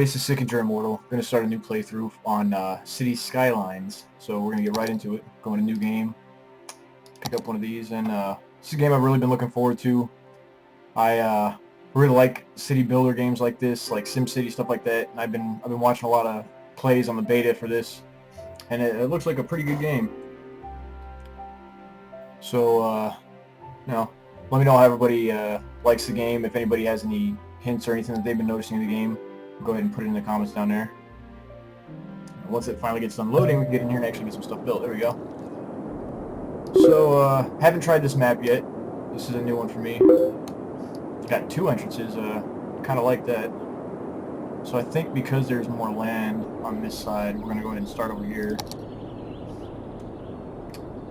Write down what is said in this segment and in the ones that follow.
this is Sickenger Immortal. We're going to start a new playthrough on Cities Skylines. So we're going to get right into it, go in a new game, pick up one of these, and this is a game I've really been looking forward to. I really like city builder games like this, like SimCity, stuff like that, and I've been watching a lot of plays on the beta for this, and it looks like a pretty good game. So, let me know how everybody likes the game, if anybody has any hints or anything that they've been noticing in the game. Go ahead and put it in the comments down there. Once it finally gets done loading, we can get in here and actually get some stuff built. There we go. So, haven't tried this map yet. This is a new one for me. It's got two entrances. Kind of like that. So I think because there's more land on this side, we're going to go ahead and start over here.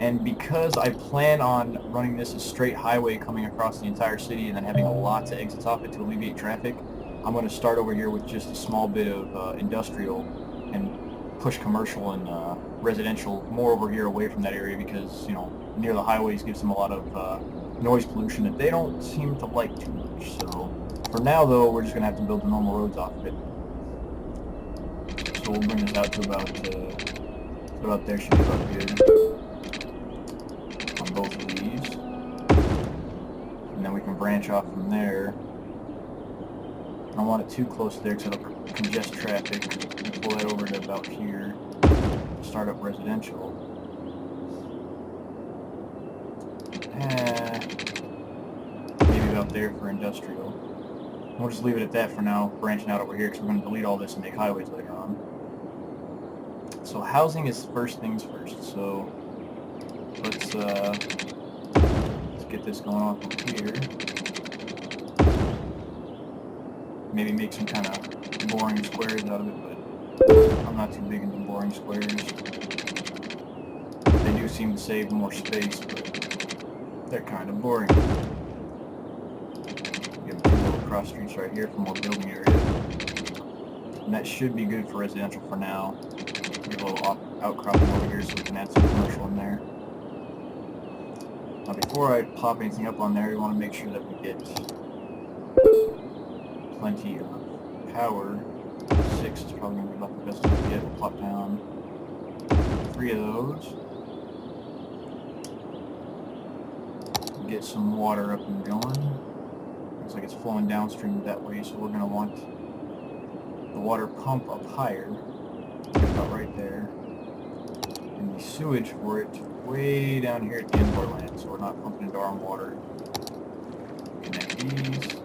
And because I plan on running this a straight highway coming across the entire city and then having a lot to exits off it to alleviate traffic, I'm going to start over here with just a small bit of industrial and push commercial and residential more over here away from that area because, you know, near the highways gives them a lot of noise pollution that they don't seem to like too much. So for now, though, we're just going to have to build the normal roads off of it. So we'll bring this out to about there, should be about here. On both of these. And then we can branch off from there. I don't want it too close there because it'll congest traffic. We'll pull that over to about here to start up residential. Maybe about there for industrial. We'll just leave it at that for now, branching out over here because we're going to delete all this and make highways later on. So housing is first things first. So let's get this going off over here. Maybe make some kind of boring squares out of it, but I'm not too big into boring squares. They do seem to save more space, but they're kind of boring. Give them two little cross streets right here for more building area. And that should be good for residential for now. Get a little outcropping over here so we can add some commercial in there. Now before I pop anything up on there, we want to make sure that we get plenty of power. 6 is probably going to be about the best we can get. We'll plop down 3 of those. Get some water up and going. Looks like it's flowing downstream that way, so we're going to want the water pump up higher. About right there. And the sewage for it way down here at the end of our land, so we're not pumping into our own water. Connect these.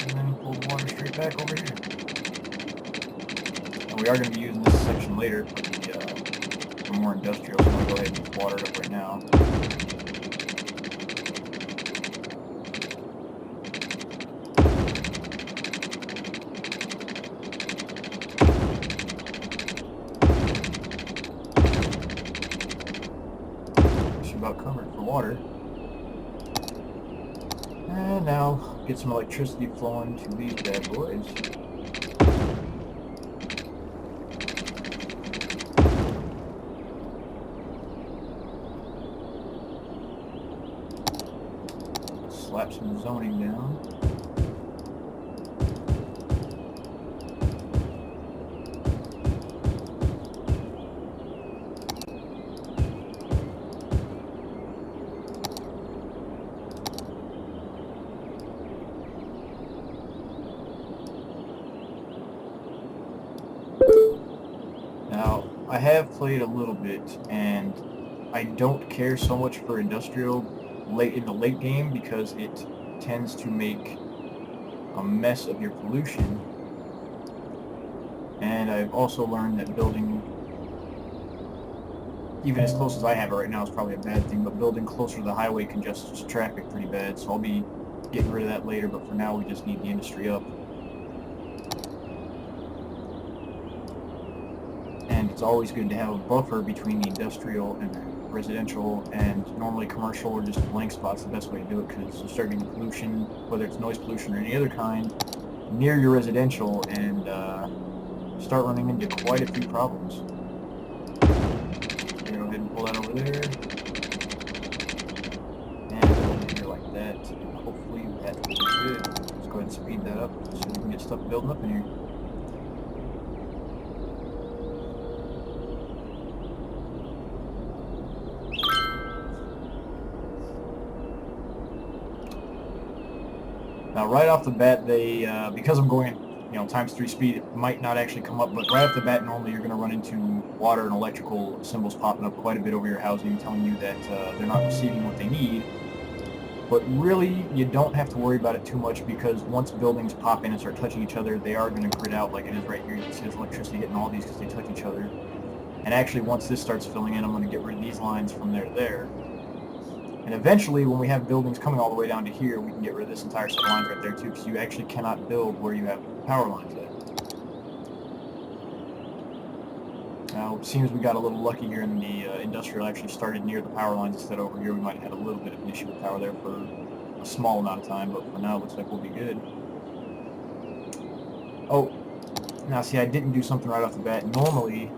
And then pull the water straight back over here. And we are going to be using this section later for more industrial, so I'm going to go ahead and water it up right now. About covered for water. And now get some electricity flowing to these bad boys. Slap some zoning down. Now, I have played a little bit, and I don't care so much for industrial in the late game because it tends to make a mess of your pollution. And I've also learned that building, even as close as I have it right now, is probably a bad thing, but building closer to the highway congests traffic pretty bad, so I'll be getting rid of that later, but for now we just need the industry up. It's always good to have a buffer between the industrial and residential, and normally commercial or just blank spots the best way to do it because you start getting pollution, whether it's noise pollution or any other kind, near your residential and start running into quite a few problems. Go ahead and pull that over there. And over here like that, and hopefully that will be good. go ahead and speed that up so we can get stuff building up in here. Now, right off the bat, they because I'm going, ×3 speed, it might not actually come up, but right off the bat, normally you're going to run into water and electrical symbols popping up quite a bit over your housing, telling you that they're not receiving what they need. But really, you don't have to worry about it too much, because once buildings pop in and start touching each other, they are going to grid out like it is right here. You can see there's electricity hitting all these because they touch each other. And actually, once this starts filling in, I'm going to get rid of these lines from there to there. And eventually, when we have buildings coming all the way down to here, we can get rid of this entire set of lines right there too, because you actually cannot build where you have power lines at. Now, it seems we got a little lucky here, and the industrial actually started near the power lines instead of over here. We might have had a little bit of an issue with power there for a small amount of time, but for now, it looks like we'll be good. Oh, now see, I didn't do something right off the bat. Normally,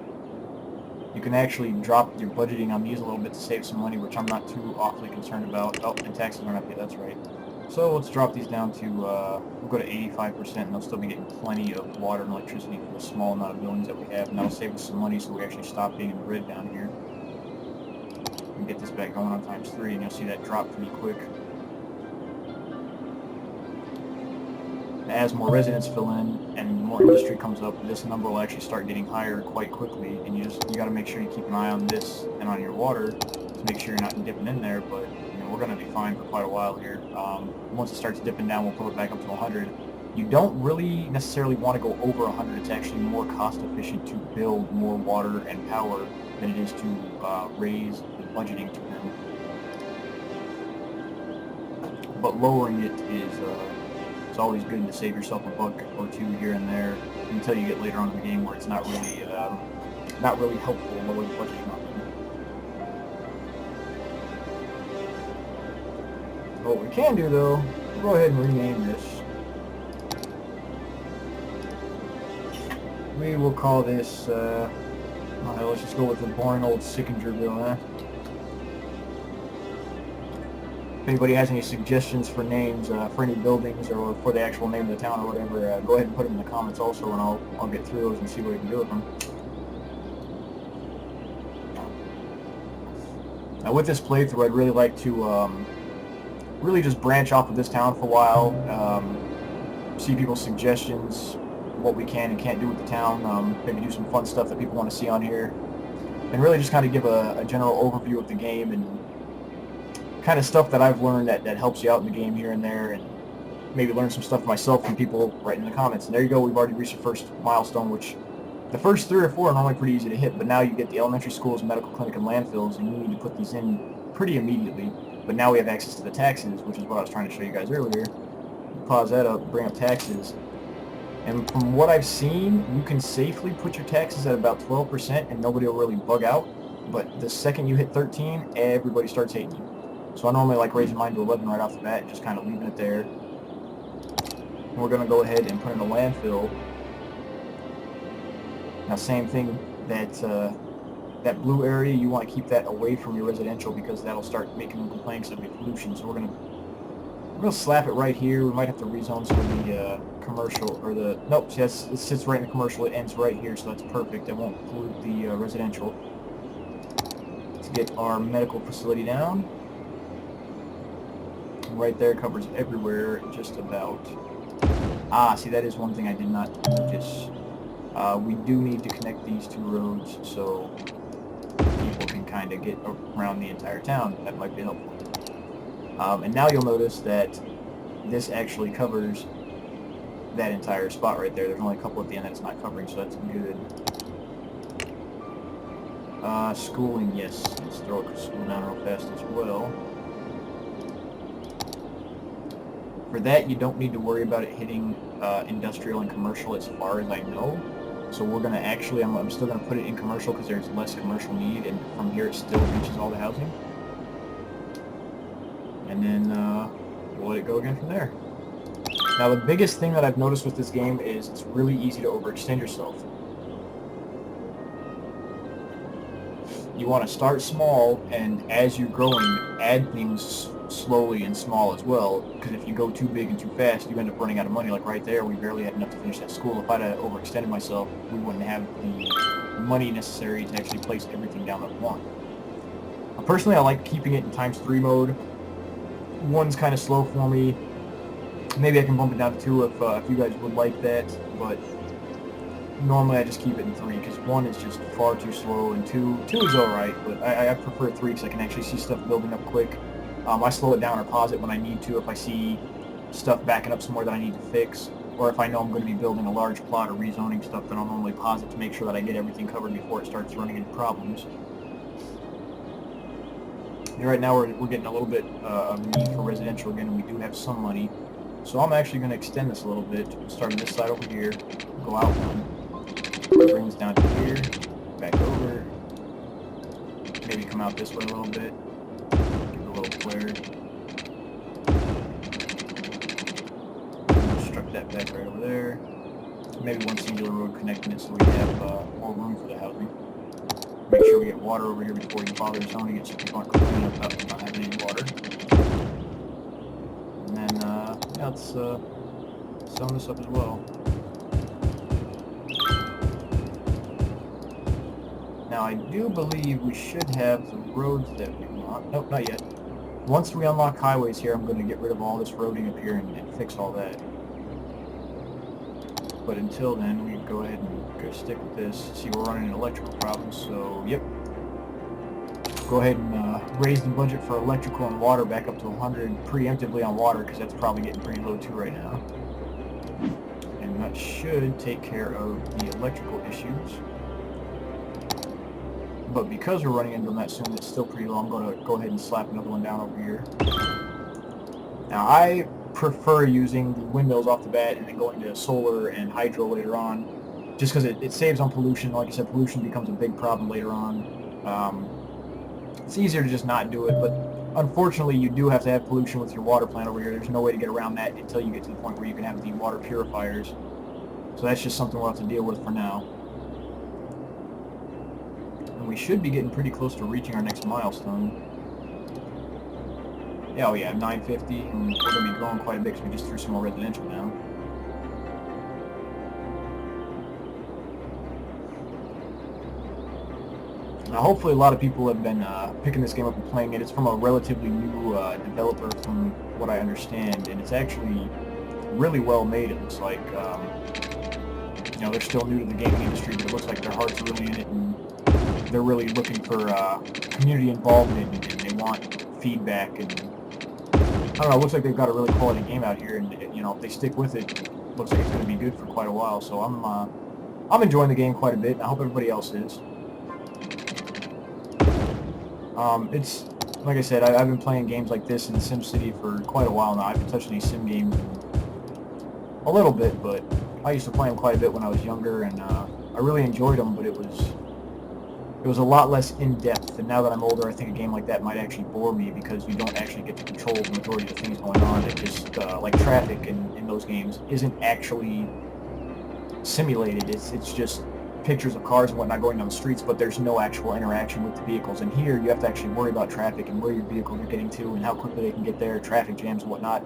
you can actually drop your budgeting on these a little bit to save some money, which I'm not too awfully concerned about. Oh, and taxes are not paid, that's right. So let's drop these down to, we'll go to 85%, and they'll still be getting plenty of water and electricity for the small amount of buildings that we have, and that'll save us some money so we actually stop being in the grid down here. And get this back going on ×3, and you'll see that drop pretty quick. As more residents fill in and more industry comes up, this number will actually start getting higher quite quickly, and you got to make sure you keep an eye on this and on your water to make sure you're not dipping in there, but we're going to be fine for quite a while here. Once it starts dipping down, we'll pull it back up to 100. You don't really necessarily want to go over 100. It's actually more cost efficient to build more water and power than it is to raise the budgeting to them. But lowering it is it's always good to save yourself a buck or two here and there until you get later on in the game where it's not really helpful to lower the budgeting on them. What we can do though, we'll go ahead and rename this. We will call this, let's just go with the boring old Sickingerville, huh? If anybody has any suggestions for names for any buildings or for the actual name of the town or whatever, go ahead and put them in the comments also, and I'll get through those and see what we can do with them. Now with this playthrough, I'd really like to really just branch off of this town for a while, see people's suggestions, what we can and can't do with the town, maybe do some fun stuff that people want to see on here, and really just kind of give a general overview of the game and kind of stuff that I've learned that helps you out in the game here and there, and maybe learn some stuff myself from people writing in the comments. And there you go, we've already reached the first milestone, which the first 3 or 4 are normally pretty easy to hit, but now you get the elementary schools, medical clinic, and landfills, and you need to put these in pretty immediately. But now we have access to the taxes, which is what I was trying to show you guys earlier. Pause that up, bring up taxes. And from what I've seen, you can safely put your taxes at about 12% and nobody will really bug out. But the second you hit 13, everybody starts hating you. So I normally like raising mine to 11 right off the bat, just kind of leaving it there. And we're going to go ahead and put in a landfill. Now same thing, that blue area, you want to keep that away from your residential because that'll start making them complain because it'll be pollution. So we're going to slap it right here. We might have to rezone some of the commercial, or the, nope, see, it sits right in the commercial. It ends right here, so that's perfect. It won't pollute the residential. Let's get our medical facility down. Right there, covers everywhere, just about. Ah, see, that is one thing I did not notice. We do need to connect these 2 roads so people can kind of get around the entire town. That might be helpful. And now you'll notice that this actually covers that entire spot right there. There's only a couple at the end that it's not covering, so that's good. Schooling, yes. Let's throw a school down real fast as well. For that, you don't need to worry about it hitting industrial and commercial as far as I know. So we're going to actually, I'm still going to put it in commercial because there's less commercial need, and from here it still reaches all the housing. And then we'll let it go again from there. Now the biggest thing that I've noticed with this game is it's really easy to overextend yourself. You want to start small, and as you're growing, add things slowly and small as well, because if you go too big and too fast, you end up running out of money. Like right there, we barely had enough to finish that school. If I'd have overextended myself, we wouldn't have the money necessary to actually place everything down that we want. Personally, I like keeping it in ×3 mode. 1's kind of slow for me. Maybe I can bump it down to 2 if you guys would like that, but normally I just keep it in 3 because 1 is just far too slow, and 2 is alright, but I prefer 3 because I can actually see stuff building up quick. I slow it down or pause it when I need to if I see stuff backing up somewhere that I need to fix, or if I know I'm going to be building a large plot or rezoning stuff, then I'll normally pause it to make sure that I get everything covered before it starts running into problems. And right now we're getting a little bit of need for residential again, and we do have some money. So I'm actually going to extend this a little bit. Start on this side over here, go out one, bring this down to here, back over, maybe come out this way a little bit, give it a little flare. Construct that back right over there. Maybe one singular road connecting it so we have more room for the housing. Make sure we get water over here before you bother zoning it so people aren't complaining about not having any water. And then, yeah, let's sum this up as well. Now, I do believe we should have the roads that we want. Nope, not yet. Once we unlock highways here, I'm going to get rid of all this roading up here and fix all that. But until then, we can go ahead and stick with this. See, we're running into electrical problems, so yep. Go ahead and raise the budget for electrical and water back up to 100 preemptively on water, because that's probably getting pretty low too right now. And that should take care of the electrical issues. But because we're running into them that soon, it's still pretty low. I'm going to go ahead and slap another one down over here. Now, I prefer using the windmills off the bat and then going to solar and hydro later on, just because it saves on pollution. Like I said, pollution becomes a big problem later on. It's easier to just not do it, but unfortunately you do have to have pollution with your water plant over here. There's no way to get around that until you get to the point where you can have the water purifiers. So that's just something we'll have to deal with for now. And we should be getting pretty close to reaching our next milestone. Yeah, oh yeah, 950, and we're going to be growing quite a bit because we just threw some more residential down. Now, hopefully a lot of people have been picking this game up and playing it. It's from a relatively new developer from what I understand, and it's actually really well made, it looks like. You know, they're still new to the gaming industry, but it looks like their hearts are really in it, and they're really looking for community involvement, and they want feedback, and I don't know, it looks like they've got a really quality game out here, and you know, if they stick with it, it looks like it's going to be good for quite a while. So I'm enjoying the game quite a bit, and I hope everybody else is. It's like I said, I've been playing games like this in SimCity for quite a while now. I've been touching these sim games a little bit, but I used to play them quite a bit when I was younger, and I really enjoyed them, but it was a lot less in-depth, and now that I'm older, I think a game like that might actually bore me because you don't actually get to control the majority of the things going on. It just, like traffic in those games, isn't actually simulated. It's just pictures of cars and whatnot going down the streets, but there's no actual interaction with the vehicles. And here, you have to actually worry about traffic and where your vehicles are getting to and how quickly they can get there, traffic jams and whatnot.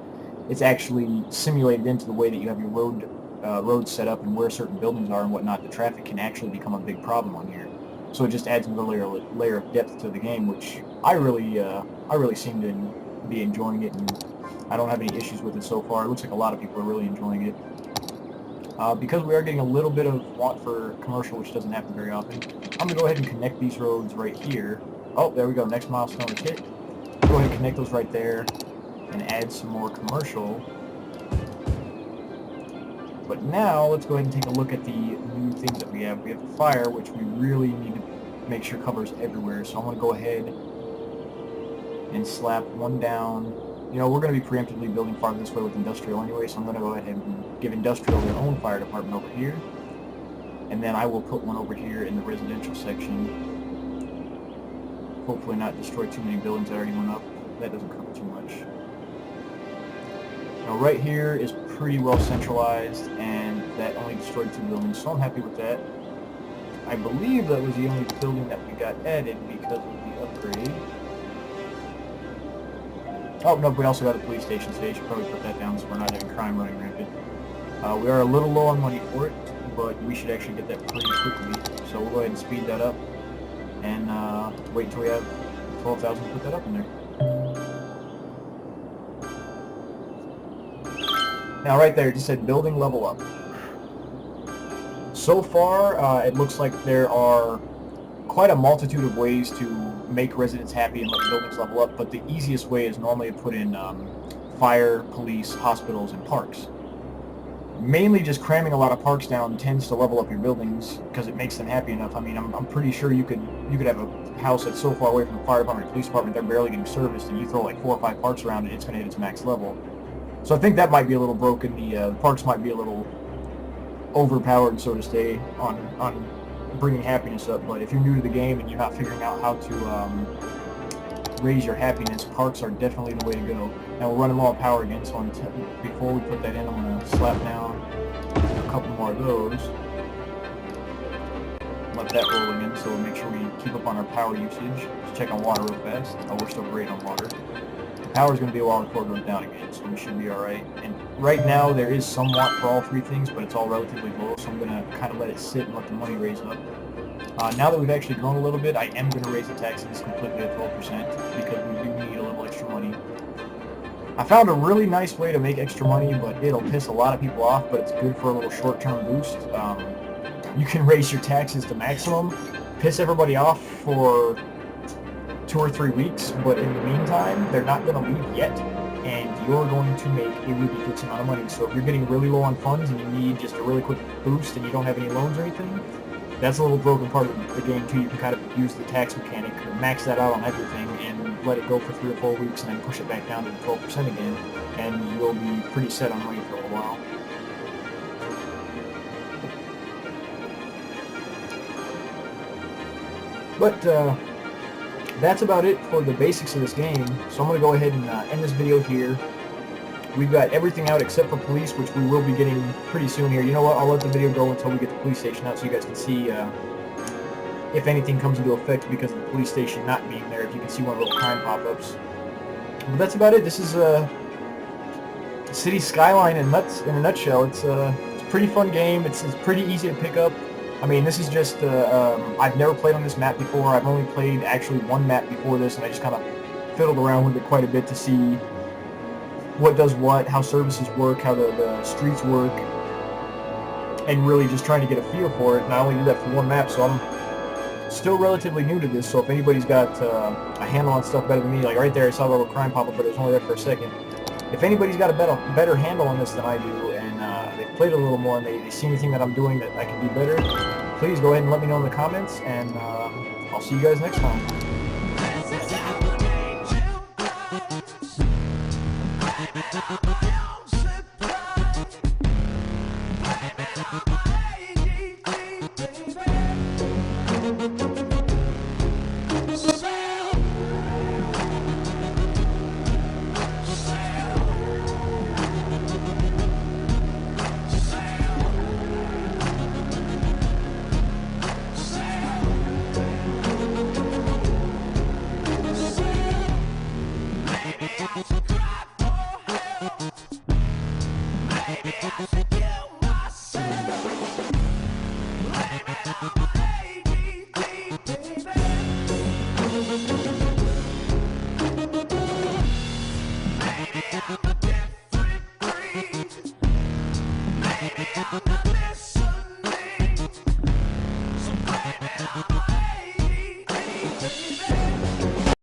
It's actually simulated into the way that you have your roads set up and where certain buildings are and whatnot. The traffic can actually become a big problem on here. So it just adds another layer of depth to the game, which I really seem to be enjoying it, and I don't have any issues with it so far. It looks like a lot of people are really enjoying it. Because we are getting a little bit of want for commercial, which doesn't happen very often, I'm going to go ahead and connect these roads right here. Oh, there we go. Next milestone is hit. Go ahead and connect those right there and add some more commercial. But now, let's go ahead and take a look at the new things that we have. We have the fire, which we really need to make sure covers everywhere. So I'm going to go ahead and slap one down. You know, we're going to be preemptively building farther this way with industrial anyway, so I'm going to go ahead and give industrial their own fire department over here. And then I will put one over here in the residential section. Hopefully not destroy too many buildings that already went up. That doesn't cover too much. Now right here is pretty well centralized, and that only destroyed 2 buildings, so I'm happy with that. I believe that was the only building that we got added because of the upgrade. Oh, no, we also got a police station today. Should probably put that down so we're not having crime running rampant. We are a little low on money for it, but we should actually get that pretty quickly. So we'll go ahead and speed that up and wait until we have 12,000 to put that up in there. Now right there, it just said building level up. So far, it looks like there are quite a multitude of ways to make residents happy and let the buildings level up, but the easiest way is normally to put in fire, police, hospitals, and parks. Mainly just cramming a lot of parks down tends to level up your buildings because it makes them happy enough. I mean, I'm pretty sure you could have a house that's so far away from the fire department, police department, they're barely getting serviced, and you throw like 4 or 5 parks around it, it's going to hit its max level. So I think that might be a little broken. The parks might be a little overpowered, so to say, on bringing happiness up. But if you're new to the game and you're not figuring out how to raise your happiness, parks are definitely the way to go. Now we're running low on power again, so before we put that in, I'm going to slap down a couple more of those. Let that roll again, so we'll make sure we keep up on our power usage. Let's check on water real fast. Oh, we're still great on water. Power is going to be a while before it goes down again, so we should be alright. And right now there is some watt for all 3 things, but it's all relatively low, so I'm going to kind of let it sit and let the money raise up. Now that we've actually grown a little bit, I am going to raise the taxes completely to 12% because we do need a little extra money. I found a really nice way to make extra money, but it'll piss a lot of people off, but it's good for a little short-term boost. You can raise your taxes to maximum, piss everybody off for 2 or 3 weeks, but in the meantime, they're not going to leave yet, and you're going to make a ridiculous amount of money. So if you're getting really low on funds and you need just a really quick boost and you don't have any loans or anything, that's a little broken part of the game too. You can kind of use the tax mechanic, max that out on everything, and let it go for 3 or 4 weeks, and then push it back down to the 12% again, and you'll be pretty set on money for a while. But that's about it for the basics of this game, so I'm going to go ahead and end this video here. We've got everything out except for police, which we will be getting pretty soon here. You know what, I'll let the video go until we get the police station out so you guys can see if anything comes into effect because of the police station not being there, if you can see one of the little crime pop-ups. But that's about it. This is Cities Skyline in a nutshell. It's a pretty fun game. It's pretty easy to pick up. I mean, this is just, I've never played on this map before. I've only played actually one map before this, and I just kind of fiddled around with it quite a bit to see what does what, how services work, how the streets work, and really just trying to get a feel for it. And I only did that for one map, so I'm still relatively new to this, so if anybody's got a handle on stuff better than me, like right there I saw a little crime pop up, but it was only there for a second. If anybody's got a better handle on this than I do, and they've played a little more and they see anything that I'm doing that I can do better, please go ahead and let me know in the comments, and I'll see you guys next time. Different breed.